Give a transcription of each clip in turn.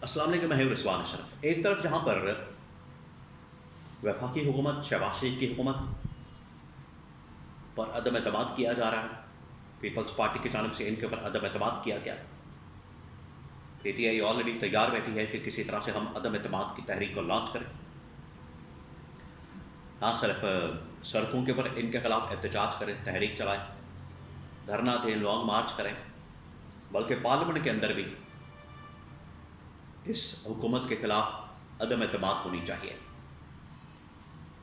السلام علیکم، میں رضوان اشرف۔ ایک طرف جہاں پر وفاقی حکومت، شہباز شریف کی حکومت پر عدم اعتماد کیا جا رہا ہے، پیپلز پارٹی کی جانب سے ان کے اوپر عدم اعتماد کیا گیا، پی ٹی آئی آلریڈی تیار بیٹھی ہے کہ کسی طرح سے ہم عدم اعتماد کی تحریک کو لانچ کریں، نہ صرف سڑکوں کے اوپر ان کے خلاف احتجاج کریں، تحریک چلائیں، دھرنا دیں، لانگ مارچ کریں، بلکہ پارلیمنٹ کے اندر بھی اس حکومت کے خلاف عدم اعتماد ہونی چاہیے۔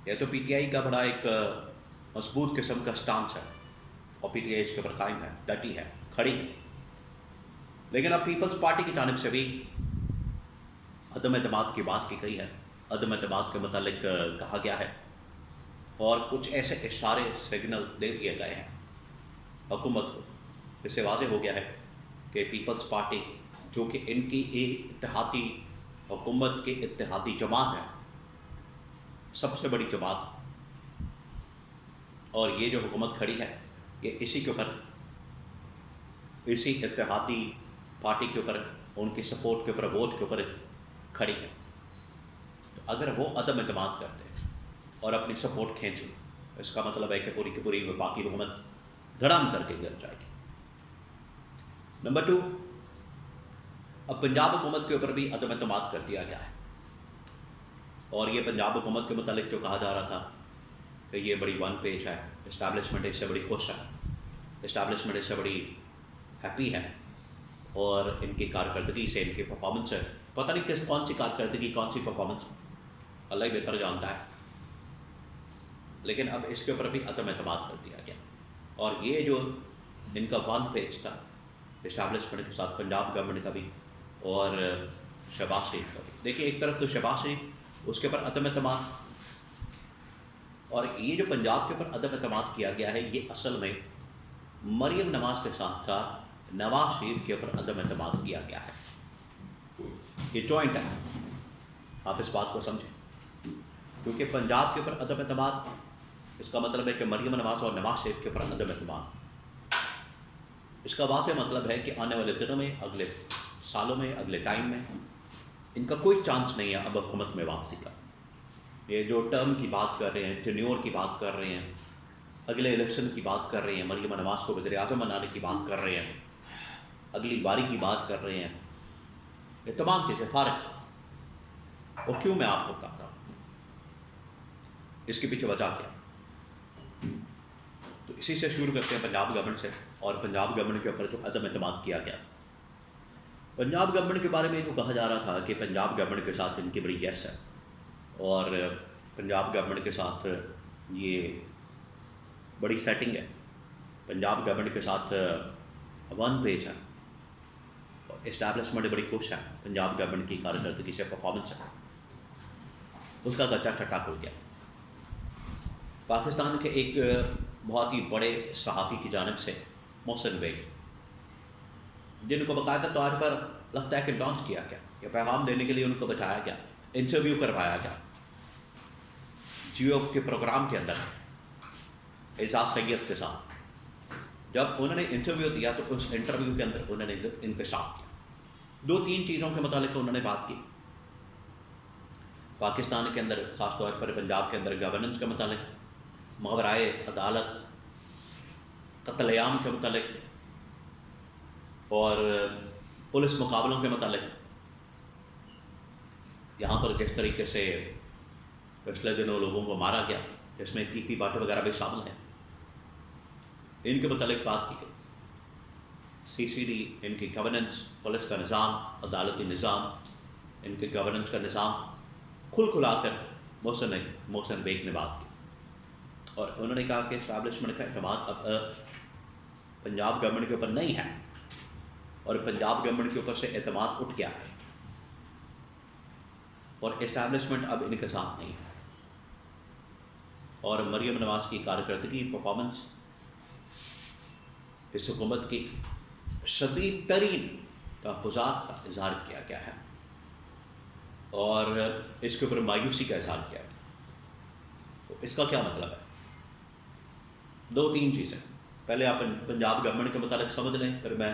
یہ تو پی ٹی آئی کا بڑا ایک مضبوط قسم کا سٹانس ہے اور پی ٹی آئی اس کے اوپر قائم ہے، ڈٹی ہے، کھڑی ہے، لیکن اب پیپلز پارٹی کی جانب سے بھی عدم اعتماد کی بات کی گئی ہے، عدم اعتماد کے متعلق کہا گیا ہے اور کچھ ایسے اشارے سگنل دے دیے گئے ہیں حکومت کو، اس سے واضح ہو گیا ہے کہ پیپلز پارٹی جو کہ ان کی اتحادی حکومت کی اتحادی جماعت ہے، سب سے بڑی جماعت، اور یہ جو حکومت کھڑی ہے یہ اسی کے اوپر، اسی اتحادی پارٹی کے اوپر، ان کی سپورٹ کے اوپر، ووٹ کے اوپر کھڑی ہے۔ تو اگر وہ عدم اعتماد کرتے ہیں اور اپنی سپورٹ کھینچیں، اس کا مطلب ہے کہ پوری کی پوری وفاقی حکومت دھڑام کر کے گر جائے گی۔ نمبر 2، اب پنجاب حکومت کے اوپر بھی عدم اعتماد کر دیا گیا ہے، اور یہ پنجاب حکومت کے متعلق جو کہا جا رہا تھا کہ یہ بڑی ون پیج ہے، اسٹیبلشمنٹ اس سے بڑی خوش ہے، اسٹیبلشمنٹ اس سے بڑی ہیپی ہے، اور ان کی کارکردگی سے، ان کی پرفارمنس سے، پتہ نہیں کون سی کارکردگی، کون سی پرفارمنس، اللہ ہی بہتر جانتا ہے، لیکن اب اس کے اوپر بھی عدم اعتماد کر دیا گیا۔ اور یہ جو ان کا ون پیج تھا اسٹیبلشمنٹ کے ساتھ، پنجاب گورنمنٹ کا بھی اور شہباز شریف کا بھی، دیکھیے ایک طرف تو شہباز شریف، اس کے اوپر عدم اعتماد، اور یہ جو پنجاب کے اوپر عدم اعتماد کیا گیا ہے یہ اصل میں مریم نواز کے ساتھ کا نواز شریف کے اوپر عدم اعتماد کیا گیا ہے، یہ جوائنٹ ہے، آپ اس بات کو سمجھیں، کیونکہ پنجاب کے اوپر عدم اعتماد اس کا مطلب ہے کہ مریم نواز اور نواز شریف کے اوپر عدم اعتماد، اس کا واضح مطلب ہے کہ آنے والے دنوں میں، اگلے سالوں میں، اگلے ٹائم میں ان کا کوئی چانس نہیں ہے اب حکومت میں واپسی کا۔ یہ جو ٹرم کی بات کر رہے ہیں، ٹینیور کی بات کر رہے ہیں، اگلے الیکشن کی بات کر رہے ہیں، مریم نواز کو وزیر اعظم بنانے کی بات کر رہے ہیں، اگلی باری کی بات کر رہے ہیں، یہ تمام چیزیں فارغ، اور کیوں میں آپ کو کہتا ہوں، اس کے پیچھے وجہ کیا؟ تو اسی سے شروع کرتے ہیں پنجاب گورنمنٹ سے، اور پنجاب گورنمنٹ کے اوپر جو عدم اعتماد کیا گیا۔ پنجاب گورنمنٹ کے بارے میں جو کہا جا رہا تھا کہ پنجاب گورنمنٹ کے ساتھ ان کی بڑی یس ہے، اور پنجاب گورنمنٹ کے ساتھ یہ بڑی سیٹنگ ہے، پنجاب گورنمنٹ کے ساتھ ون پیج ہے، اور اسٹیبلشمنٹ بڑی خوش ہے پنجاب گورنمنٹ کی کارکردگی سے، پرفارمنس ہے، اس کا گچا چھٹا کھل گیا۔ پاکستان کے ایک بہت ہی بڑے صحافی کی جانب سے، محسن بیگ، جن کو باقاعدہ طور پر لگتا ہے کہ لانچ کیا گیا، یا پیغام دینے کے لیے ان کو بٹھایا گیا، انٹرویو کروایا گیا جیو کے پروگرام کے اندر اعزاز سید کے ساتھ۔ جب انہوں نے انٹرویو دیا تو اس انٹرویو کے اندر انہوں نے انکشاف کیا، 2-3 چیزوں کے متعلق انہوں نے بات کی، پاکستان کے اندر، خاص طور پر پنجاب کے اندر گورننس کے متعلق، ماورائے عدالت، قتل عام کے متعلق، اور پولیس مقابلوں کے متعلق، یہاں پر کس طریقے سے پچھلے دنوں لوگوں کو مارا گیا، جس میں تیفی باٹے وغیرہ بھی شامل ہیں، ان کے متعلق بات کی گئی، سی سی ڈی، ان کی گورننس، پولیس کا نظام، عدالتی نظام، ان کے گورننس کا نظام کھل کھلا کر محسن بیگ نے بات کی، اور انہوں نے کہا کہ اسٹیبلشمنٹ کا اعتماد اب پنجاب گورنمنٹ کے اوپر نہیں ہے، اور پنجاب گورنمنٹ کے اوپر سے اعتماد اٹھ گیا ہے، اور اسٹیبلشمنٹ اب ان کے ساتھ نہیں ہے، اور مریم نواز کی کارکردگی، پرفارمنس، اس حکومت کی شدید ترین تحفظات کا اظہار کیا گیا ہے، اور اس کے اوپر مایوسی کا اظہار کیا گیا۔ تو اس کا کیا مطلب ہے؟ 2-3 چیزیں، پہلے آپ پنجاب گورنمنٹ کے متعلق سمجھ لیں، پھر میں